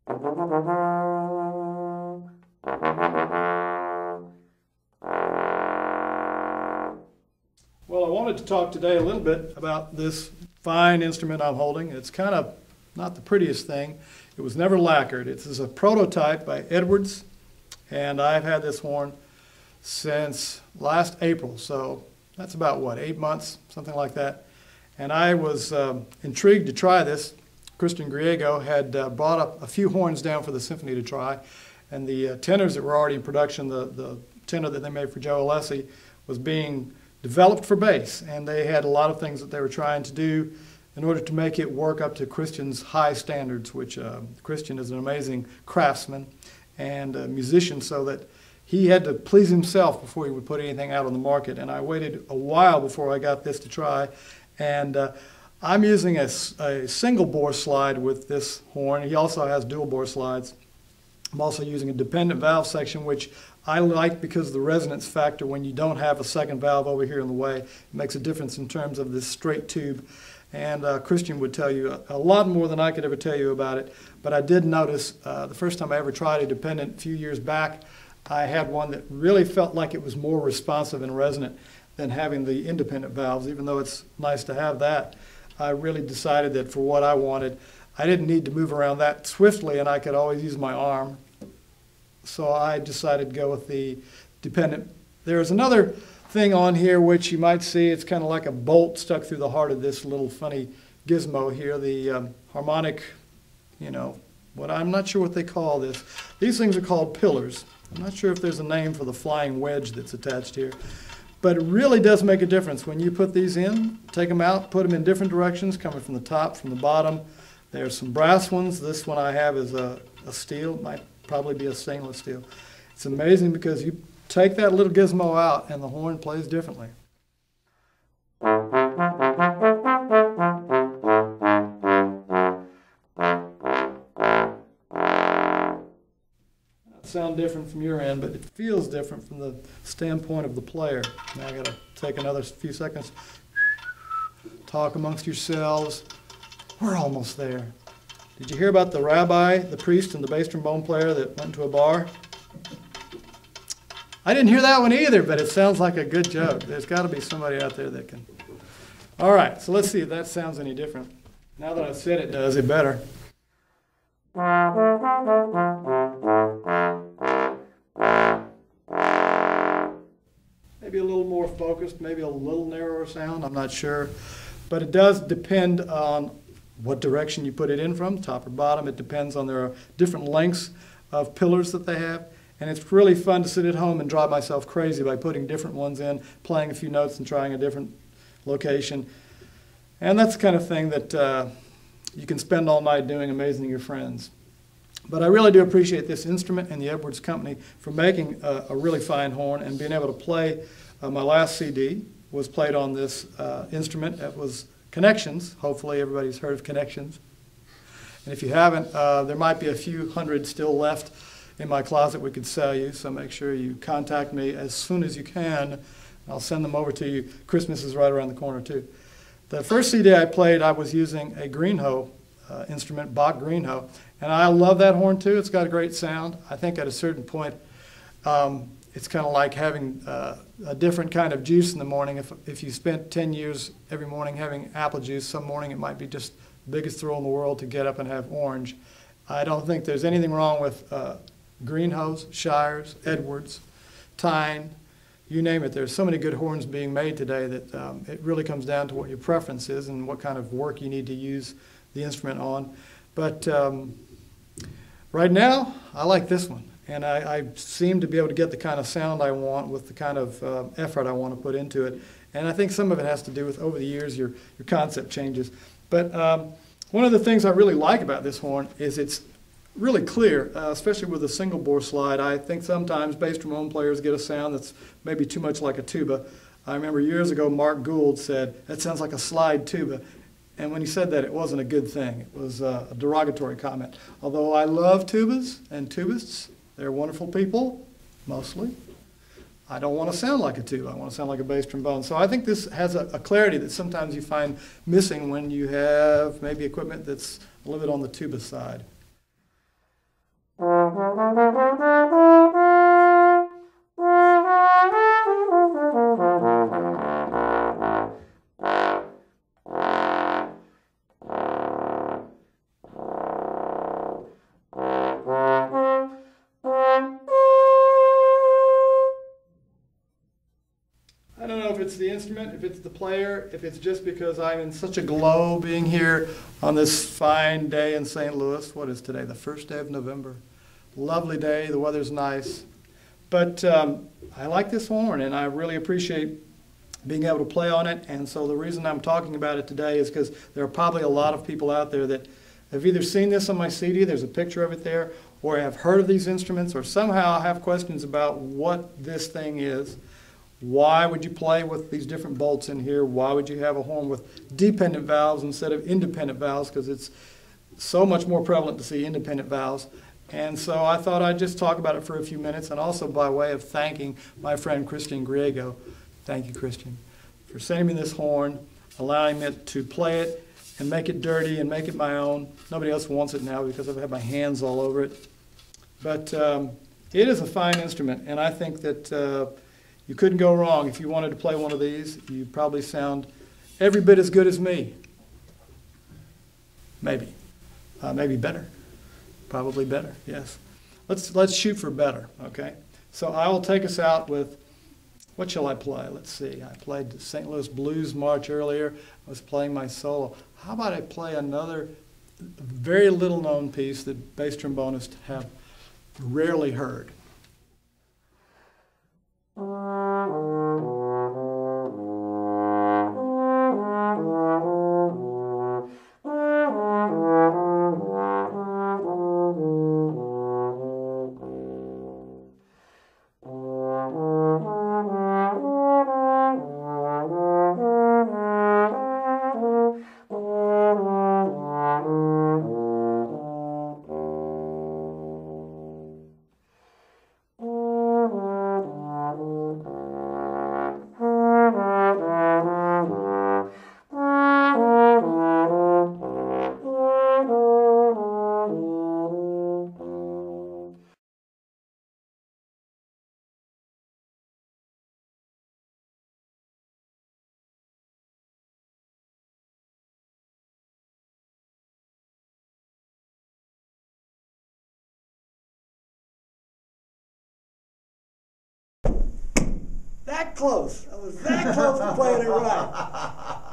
Well, I wanted to talk today a little bit about this fine instrument I'm holding. It's kind of not the prettiest thing. It was never lacquered. It's a prototype by Edwards, and I've had this horn since last April, so that's about, what, 8 months, something like that. And I was intrigued to try this. Christian Griego had brought up a few horns down for the symphony to try, and the tenors that were already in production, the tenor that they made for Joe Alessi, was being developed for bass, and they had a lot of things that they were trying to do in order to make it work up to Christian's high standards, which Christian is an amazing craftsman and a musician, so that he had to please himself before he would put anything out on the market. And I waited a while before I got this to try, and I'm using a single bore slide with this horn. He also has dual bore slides. I'm also using a dependent valve section, which I like because of the resonance factor. When you don't have a second valve over here in the way, it makes a difference in terms of this straight tube. And Christian would tell you a lot more than I could ever tell you about it. But I did notice the first time I ever tried a dependent a few years back, I had one that really felt like it was more responsive and resonant than having the independent valves. Even though it's nice to have that, I really decided that for what I wanted, I didn't need to move around that swiftly, and I could always use my arm. So I decided to go with the dependent. There's another thing on here which you might see. It's kind of like a bolt stuck through the heart of this little funny gizmo here, the harmonic, I'm not sure what they call this. These things are called pillars. I'm not sure if there's a name for the flying wedge that's attached here. But it really does make a difference when you put these in, take them out, put them in different directions, coming from the top, from the bottom. There's some brass ones. This one I have is a steel. It might probably be a stainless steel. It's amazing because you take that little gizmo out and the horn plays differently. Sound different from your end, but it feels different from the standpoint of the player. Now I got to take another few seconds. Talk amongst yourselves. We're almost there. Did you hear about the rabbi, the priest, and the bass trombone player that went to a bar? I didn't hear that one either, but it sounds like a good joke. There's got to be somebody out there that can. All right, so let's see if that sounds any different. Now that I've said it does it better. Maybe a little more focused, maybe a little narrower sound, I'm not sure. But it does depend on what direction you put it in from, top or bottom. It depends on there are different lengths of pillars that they have. And it's really fun to sit at home and drive myself crazy by putting different ones in, playing a few notes and trying a different location. And that's the kind of thing that you can spend all night doing, amazing your friends. But I really do appreciate this instrument and the Edwards Company for making a really fine horn and being able to play. My last CD was played on this instrument. It was Connections. Hopefully everybody's heard of Connections. And if you haven't, there might be a few hundred still left in my closet we could sell you, so make sure you contact me as soon as you can. I'll send them over to you. Christmas is right around the corner too. The first CD I played, I was using a Greenhoe instrument, Bach Greenhoe, and I love that horn too. It's got a great sound. I think at a certain point, it's kind of like having a different kind of juice in the morning. If you spent 10 years every morning having apple juice, some morning it might be just the biggest thrill in the world to get up and have orange. I don't think there's anything wrong with Greenhoes, Shires, Edwards, Tyne, you name it. There's so many good horns being made today that it really comes down to what your preference is and what kind of work you need to use the instrument on. But right now, I like this one. And I seem to be able to get the kind of sound I want with the kind of effort I want to put into it. And I think some of it has to do with, over the years, your concept changes. But one of the things I really like about this horn is it's really clear, especially with a single bore slide. I think sometimes bass trombone players get a sound that's maybe too much like a tuba. I remember years ago Mark Gould said, "That sounds like a slide tuba." And when he said that, it wasn't a good thing. It was a derogatory comment. Although I love tubas and tubists, they're wonderful people, mostly. I don't want to sound like a tuba. I want to sound like a bass trombone. So I think this has a clarity that sometimes you find missing when you have maybe equipment that's a little bit on the tuba side. I don't know if it's the instrument, if it's the player, if it's just because I'm in such a glow being here on this fine day in St. Louis. What is today? The first day of November. Lovely day, the weather's nice. But I like this horn, and I really appreciate being able to play on it. And so the reason I'm talking about it today is because there are probably a lot of people out there that have either seen this on my CD, there's a picture of it there, or have heard of these instruments, or somehow have questions about what this thing is. Why would you play with these different bolts in here? Why would you have a horn with dependent valves instead of independent valves? Because it's so much more prevalent to see independent valves. And so I thought I'd just talk about it for a few minutes, and also by way of thanking my friend Christian Griego. Thank you, Christian, for sending me this horn, allowing me to play it and make it dirty and make it my own. Nobody else wants it now because I've had my hands all over it. But it is a fine instrument, and I think that you couldn't go wrong. If you wanted to play one of these, you'd probably sound every bit as good as me. Maybe. Maybe better. Probably better, yes. Let's shoot for better, okay? So I will take us out with, what shall I play? Let's see. I played the St. Louis Blues March earlier. I was playing my solo. How about I play another very little known piece that bass trombonists have rarely heard? That close. I was that close to playing it right.